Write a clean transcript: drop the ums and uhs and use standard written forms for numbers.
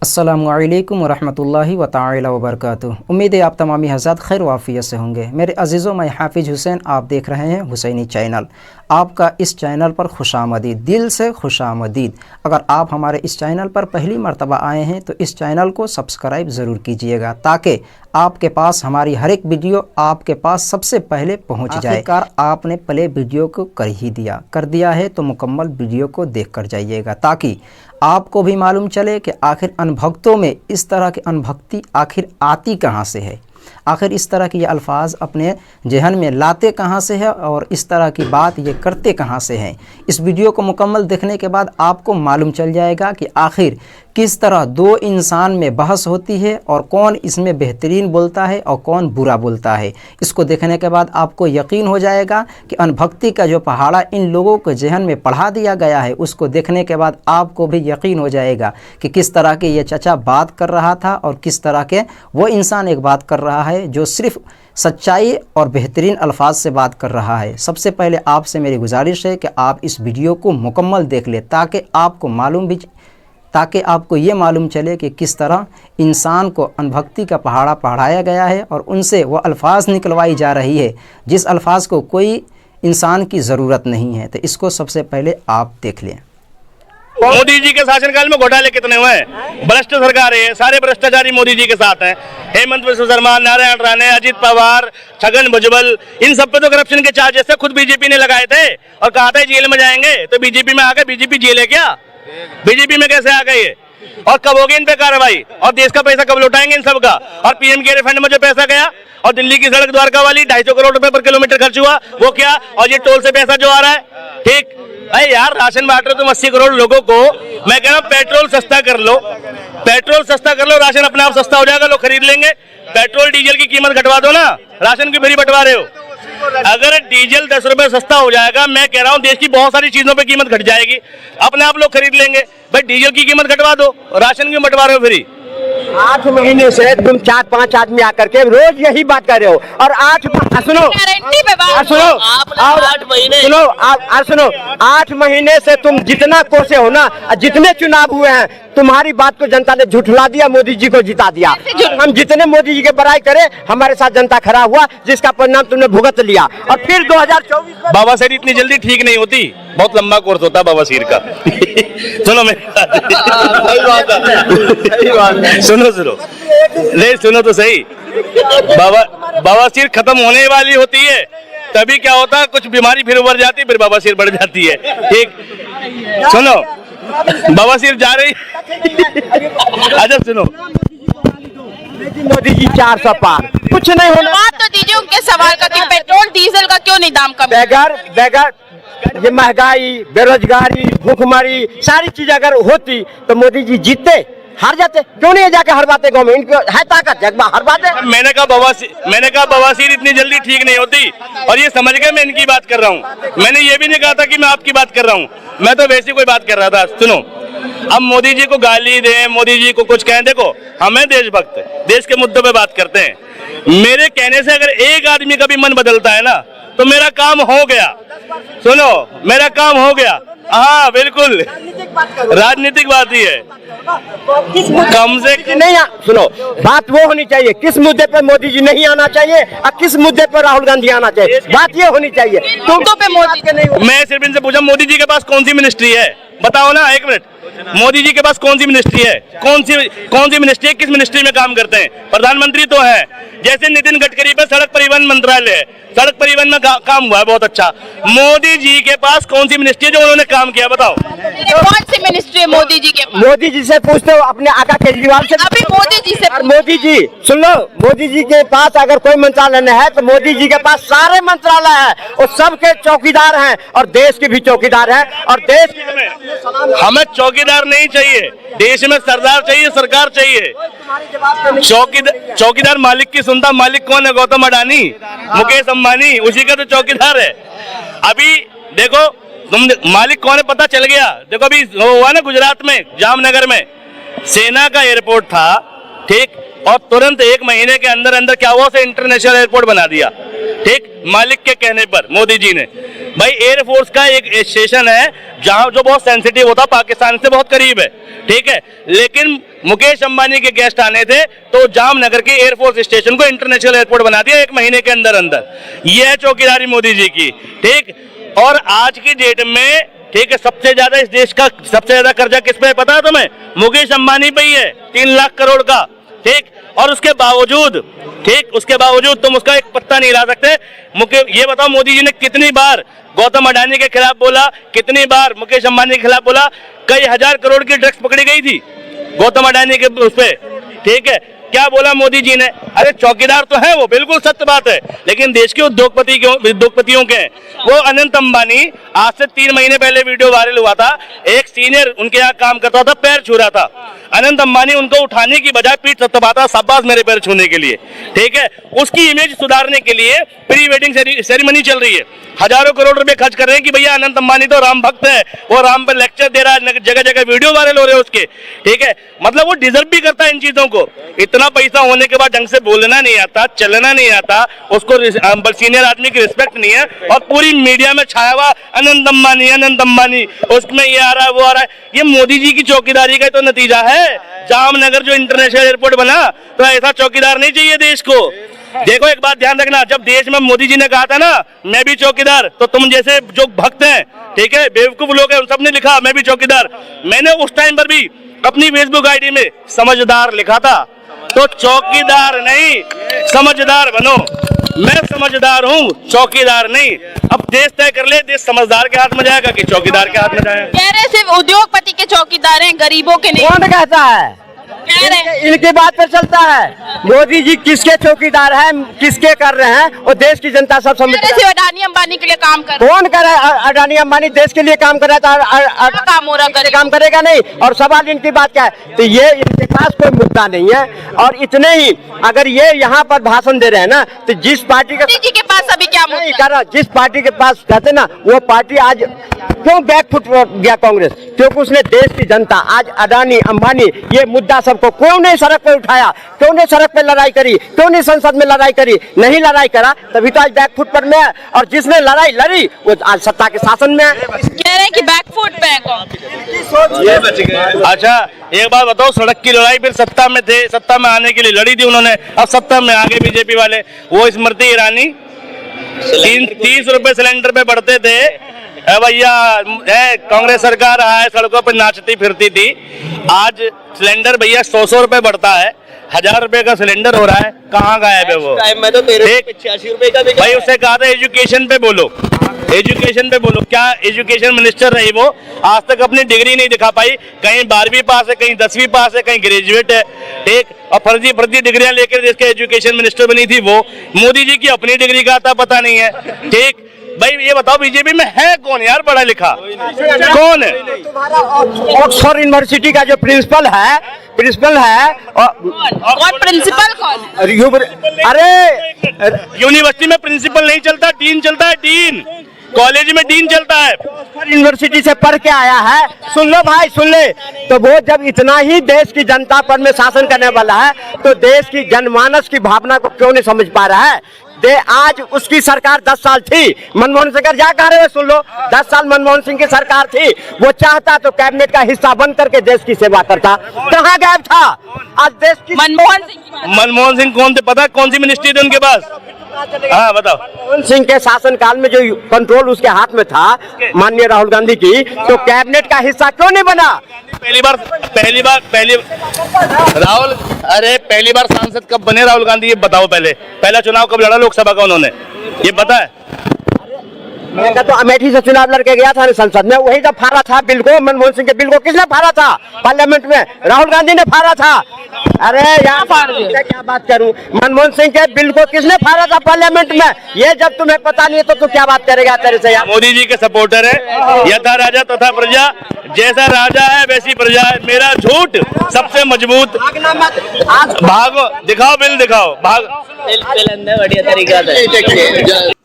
अस्सलामुअलैकुम वरहमतुल्लाहि व तआला व बरकातुहू। उम्मीद है आप तमामी हज़रात खैर वाफ़ियत से होंगे। मेरे अज़ीज़ों, मैं हाफिज़ हुसैन, आप देख रहे हैं हुसैनी चैनल। आपका इस चैनल पर खुशामदीद, दिल से खुशामदीद। अगर आप हमारे इस चैनल पर पहली मर्तबा आए हैं तो इस चैनल को सब्सक्राइब ज़रूर कीजिएगा ताकि आपके पास हमारी हर एक वीडियो आपके पास सबसे पहले पहुंच जाए। आखिरकार आपने प्ले वीडियो को कर दिया है तो मुकम्मल वीडियो को देख कर जाइएगा ताकि आपको भी मालूम चले कि आखिर अनभक्तों में इस तरह की अनभक्ति आखिर आती कहाँ से है, आखिर इस तरह के ये अल्फाज अपने जहन में लाते कहाँ से है और इस तरह की बात ये करते कहाँ से हैं। इस वीडियो को मुकम्मल देखने के बाद आपको मालूम चल जाएगा कि आखिर किस तरह दो इंसान में बहस होती है और कौन इसमें बेहतरीन बोलता है और कौन बुरा बोलता है। इसको देखने के बाद आपको यकीन हो जाएगा कि अनभक्ति का जो पहाड़ा इन लोगों के जहन में पढ़ा दिया गया है, उसको देखने के बाद आपको भी यकीन हो जाएगा कि किस तरह के ये चचा बात कर रहा था और किस तरह के वो इंसान एक बात कर रहा है जो सिर्फ़ सच्चाई और बेहतरीन अल्फाज से बात कर रहा है। सबसे पहले आपसे मेरी गुजारिश है कि आप इस वीडियो को मुकम्मल देख लें ताकि आपको ये मालूम चले कि किस तरह इंसान को अनभक्ति का पहाड़ा पढ़ाया गया है और उनसे वो अल्फाज निकलवाई जा रही है जिस अल्फाज को कोई इंसान की ज़रूरत नहीं है। तो इसको सबसे पहले आप देख लें। मोदी जी के शासनकाल में घोटाले कितने हुए हैं, भ्रष्ट सरकार है, सारे भ्रष्टाचारी मोदी जी के साथ हैं। हेमंत बिस्वा शर्मा, नारायण राणे, अजित पवार, छगन भुजबल, इन सब पे तो करप्शन के चार्जेस से खुद बीजेपी ने लगाए थे और कहा था जेल में जाएंगे। तो बीजेपी में आ गए, बीजेपी जेल है क्या? बीजेपी में कैसे आ गए? और कब होगी इन पे कार्रवाई? और देश का पैसा कब लौटाएंगे इन सब का? और पीएम केयर फंड में जो पैसा गया और दिल्ली की सड़क द्वारका वाली 250 करोड़ रुपए पर किलोमीटर खर्च हुआ, वो क्या? और ये टोल से पैसा जो आ रहा है, ठीक अरे यार, राशन बांट रहे हो तुम 80 करोड़ लोगों को। मैं कह रहा हूँ पेट्रोल सस्ता कर लो, पेट्रोल सस्ता कर लो, राशन अपने आप सस्ता हो जाएगा, लोग खरीद लेंगे। पेट्रोल डीजल की कीमत घटवा दो ना, राशन की फ्री बंटवा रहे हो। अगर डीजल 10 रुपए सस्ता हो जाएगा, मैं कह रहा हूँ देश की बहुत सारी चीजों पे कीमत घट जाएगी, अपने आप लोग खरीद लेंगे। भाई डीजल की कीमत घटवा दो, राशन क्यों बंटवा रहे हो फ्री? 8 महीने से तुम 4-5 आदमी आकर के रोज यही बात कर रहे हो और 8 महीने से तुम जितना कोसे हो ना, जितने चुनाव हुए हैं, तुम्हारी बात को जनता ने झुठला दिया, मोदी जी को जिता दिया। हम जितने मोदी जी के बड़ाई करे, हमारे साथ जनता खड़ा हुआ, जिसका परिणाम तुमने भुगत लिया। और फिर 2024 बवासीर इतनी जल्दी ठीक नहीं होती, बहुत लंबा कोर्स होता है बवासीर का। सुनो सुनो नहीं, सुनो तो सही। बवासीर खत्म होने वाली होती है, तभी क्या होता है, कुछ बीमारी फिर उभर जाती है, फिर बवासीर बढ़ जाती है। ठीक, सुनो, बवासीर जा रही। अच्छा सुनो, मोदी जी 400 पार, कुछ नहीं होना। बात तो दीजिए उनके सवाल का कि पेट्रोल डीजल का क्यों नहीं दाम कम? बेगर ये महंगाई, बेरोजगारी, भूखमरी, सारी चीज अगर होती तो मोदी जी जीतते, हार जाते। क्यों नहीं जाके हरवाते गाँव में? इनको है ताकत, जगह हरवाते। मैंने कहा बवासीर इतनी जल्दी ठीक नहीं होती, और ये समझ गए मैं इनकी बात कर रहा हूँ। मैंने ये भी नहीं कहा था कि मैं आपकी बात कर रहा हूँ, मैं तो वैसी कोई बात कर रहा था। सुनो, अब मोदी जी को गाली दें, मोदी जी को कुछ कहें, देखो हमें देशभक्त, देश के मुद्दों पे बात करते हैं। मेरे कहने से अगर एक आदमी का भी मन बदलता है ना, तो मेरा काम हो गया। सुनो, मेरा काम हो गया। हाँ बिल्कुल, राजनीतिक बात ही है। कम से नहीं सुनो, बात वो होनी चाहिए किस मुद्दे पे मोदी जी नहीं आना चाहिए और किस मुद्दे पर राहुल गांधी आना चाहिए, बात ये होनी चाहिए। मुद्दों पे मोदी के नहीं। मैं सिर्फ इनसे पूछा, मोदी जी के पास कौन सी मिनिस्ट्री है? बताओ ना, एक मिनट। मोदी जी के पास कौन सी मिनिस्ट्री है? कौन सी मिनिस्ट्री है? किस मिनिस्ट्री में काम करते हैं? प्रधानमंत्री तो है। जैसे नितिन गडकरी पे सड़क परिवहन मंत्रालय है, सड़क परिवहन में काम हुआ है बहुत अच्छा। मोदी जी के पास कौन सी मिनिस्ट्री है जो उन्होंने काम किया? बताओ कौन सी मिनिस्ट्री है मोदी जी के पास? मोदी जी से पूछते हो, अपने आका केजरीवाल से। अभी मोदी जी से। मोदी जी सुन लो, मोदी जी के पास अगर कोई मंत्रालय नहीं है तो मोदी जी के पास सारे मंत्रालय है और सबके चौकीदार हैं और देश के भी चौकीदार हैं। और देश हमें चौकीदार नहीं चाहिए, देश में सरदार चाहिए, सरकार चाहिए। चौकीदार मालिक की सुनता, मालिक कौन है? गौतम अडानी, मुकेश अंबानी, उसी का तो चौकीदार है। अभी देखो तुम मालिक कौन है पता चल गया। देखो अभी हुआ ना गुजरात में, जामनगर में सेना का एयरपोर्ट था, ठीक, और तुरंत 1 महीने के अंदर अंदर क्या हुआ, उसे इंटरनेशनल एयरपोर्ट बना दिया। ठीक, मालिक के कहने पर मोदी जी ने। भाई एयरफोर्स का एक स्टेशन है जहां जो बहुत सेंसिटिव होता, पाकिस्तान से बहुत करीब है, ठीक है, लेकिन मुकेश अंबानी के गेस्ट आने थे तो जामनगर के एयरफोर्स स्टेशन को इंटरनेशनल एयरपोर्ट बना दिया 1 महीने के अंदर अंदर। यह है चौकीदारी मोदी जी की, ठीक। और आज की डेट में, ठीक है, सबसे ज्यादा इस देश का सबसे ज्यादा कर्जा किस पे पता है तुम्हें? मुकेश अंबानी पे ही है, 3 लाख करोड़ का, ठीक। और उसके बावजूद, ठीक, उसके बावजूद तुम उसका एक पत्ता नहीं हिला सकते। ये बताओ मोदी जी ने कितनी बार गौतम अडानी के खिलाफ बोला, कितनी बार मुकेश अंबानी के खिलाफ बोला? कई हजार करोड़ की ड्रग्स पकड़ी गई थी गौतम अडानी के उस पे, ठीक है। क्या बोला मोदी जी ने? अरे चौकीदार तो है वो, बिल्कुल सत्य बात है, लेकिन देश के उद्योगपतियों के वो अनंत अंबानी, आज से 3 महीने पहले वीडियो वायरल हुआ था, एक सीनियर उनके यहाँ काम करता था, पैर छू रहा था, अनंत अंबानी उनको उठाने की बजाय पीठ थपथपाता, शाबाश मेरे पैर छूने के लिए, ठीक है। उसकी इमेज सुधारने के लिए प्री वेडिंग सेरेमनी चल रही है, हजारों करोड़ रुपए खर्च कर रहे हैं कि भैया अनंत अंबानी तो राम भक्त है, वो राम पर लेक्चर दे रहा है, जगह जगह वीडियो वायरल हो रहे हैं उसके, ठीक है। मतलब वो डिजर्व भी करता है इन चीजों को। इतना पैसा होने के बाद ढंग से बोलना नहीं आता, चलना नहीं आता, उसको सीनियर आदमी की रिस्पेक्ट नहीं है, और पूरी मीडिया में छाया हुआ अनंत अंबानी, उसमें ये आ रहा है, वो आ रहा है। ये मोदी जी की चौकीदारी का तो नतीजा है। जामनगर जो इंटरनेशनल एयरपोर्ट बना, तो ऐसा चौकीदार नहीं चाहिए देश को। देखो एक बात ध्यान रखना, जब देश में मोदी जी ने कहा था ना मैं भी चौकीदार, तो तुम जैसे जो भक्त हैं, ठीक है, बेवकूफ लोग हैं, उन सब ने लिखा मैं भी चौकीदार। मैंने उस टाइम पर भी अपनी फेसबुक आईडी में समझदार लिखा था, तो चौकीदार नहीं समझदार बनो। मैं समझदार हूँ, चौकीदार नहीं। अब देश तय कर ले, देश समझदार के हाथ में जाएगा कि चौकीदार के हाथ में जाएगा। कह रहे सिर्फ उद्योगपति के चौकीदार हैं, गरीबों के नहीं। कौन कहता है? कह रहे हैं इनकी बात पर चलता है। मोदी जी किसके चौकीदार हैं, किसके कर रहे हैं, और देश की जनता सब समझ। सिर्फ अडानी अंबानी के लिए काम कर रहे हैं। कौन कर रहा है? अडानी अंबानी देश के लिए काम कर रहा था, काम हो रहा है, काम करेगा नहीं। और सवाल इनकी बात क्या है? तो ये इनके पास कोई मुद्दा नहीं है। और इतने ही अगर ये यहाँ पर भाषण दे रहे हैं ना, तो जिस पार्टी का मोदी जी के पास अभी क्या नहीं मुद्दा? कर रहा, जिस पार्टी के पास कहते ना, वो पार्टी आज क्यों बैकफुट गया कांग्रेस? क्योंकि उसने देश की जनता, आज अडानी अंबानी, ये मुद्दा सबको क्यों नहीं सड़क पे उठाया, क्यों नहीं सड़क पे लड़ाई करी, क्यों नहीं संसद में लड़ाई करी? नहीं लड़ाई करा, तभी तो आज बैकफुट पर में है। और जिसने लड़ाई लड़ी वो आज सत्ता के शासन में है। कह रहे हैं कि बैकफुट पे है कौन? अच्छा एक बात बताओ, सड़क की लड़ाई फिर सत्ता में थे, सत्ता में आने के लिए लड़ी थी उन्होंने, अब सत्ता में आगे बीजेपी वाले, वो स्मृति ईरानी 30 रुपए सिलेंडर पे बढ़ते थे, भैया कांग्रेस सरकार आए सड़कों पर नाचती फिरती थी, आज सिलेंडर भैया 100 रुपए बढ़ता है, 1000 रुपए का सिलेंडर हो रहा है, कहाँ गायब है वो? मैं तो 85 रुपए का भाई उससे कहा था एजुकेशन पे बोलो, एजुकेशन पे बोलो। क्या एजुकेशन मिनिस्टर रही वो? आज तक अपनी डिग्री नहीं दिखा पाई, कहीं 12वीं पास है, कहीं 10वीं पास है, कहीं ग्रेजुएट है, ठीक, और फर्जी डिग्रियां लेकर देश के एजुकेशन मिनिस्टर बनी थी वो। मोदी जी की अपनी डिग्री का आता पता नहीं है, ठीक। भाई ये बताओ बीजेपी में है कौन यार पढ़ा लिखा, कौन है? ऑक्सफोर्ड यूनिवर्सिटी का जो प्रिंसिपल है कौन प्रिंसिपल कौन? अरे यूनिवर्सिटी में प्रिंसिपल नहीं चलता, डीन चलता है, डीन। कॉलेज में डीन चलता है। यूनिवर्सिटी से पढ़ के आया है, सुन लो भाई सुन ले। तो वो जब इतना ही देश की जनता पर में शासन करने वाला है, तो देश की जनमानस की भावना को क्यों नहीं समझ पा रहा है? आज उसकी सरकार 10 साल थी, मनमोहन सिंह जा कह रहे हो, सुन लो, 10 साल मनमोहन सिंह की सरकार थी। वो चाहता तो कैबिनेट का हिस्सा बन करके देश की सेवा करता, कहाँ गायब था? आज देश की मनमोहन सिंह कौन थे पता? कौन सी मिनिस्ट्री थी उनके पास? हाँ बताओ। मनमोहन सिंह के शासन काल में जो कंट्रोल उसके हाथ में था माननीय राहुल गांधी की, तो कैबिनेट का हिस्सा क्यों नहीं बना? पहली राहुल, अरे पहली बार सांसद कब बने राहुल गांधी, ये बताओ। पहला चुनाव कब लड़ा लोकसभा का उन्होंने, ये पता है? मैं तो अमेठी से चुनाव लड़के गया था संसद में, वही जब फाड़ा था बिल को, मनमोहन सिंह के बिल को किसने फाड़ा था पार्लियामेंट में? राहुल गांधी ने फाड़ा था। अरे यहाँ क्या बात करूं, मनमोहन सिंह के बिल को किसने फाड़ा था पार्लियामेंट में? ये जब तुम्हें पता नहीं है तो तू क्या बात करेगा तेरे से यार? मोदी जी के सपोर्टर है, यथा राजा तथा प्रजा, जैसा राजा है वैसी प्रजा है। मेरा झूठ सबसे मजबूत। भागो, दिखाओ बिल दिखाओ, भाग बढ़िया तरीका से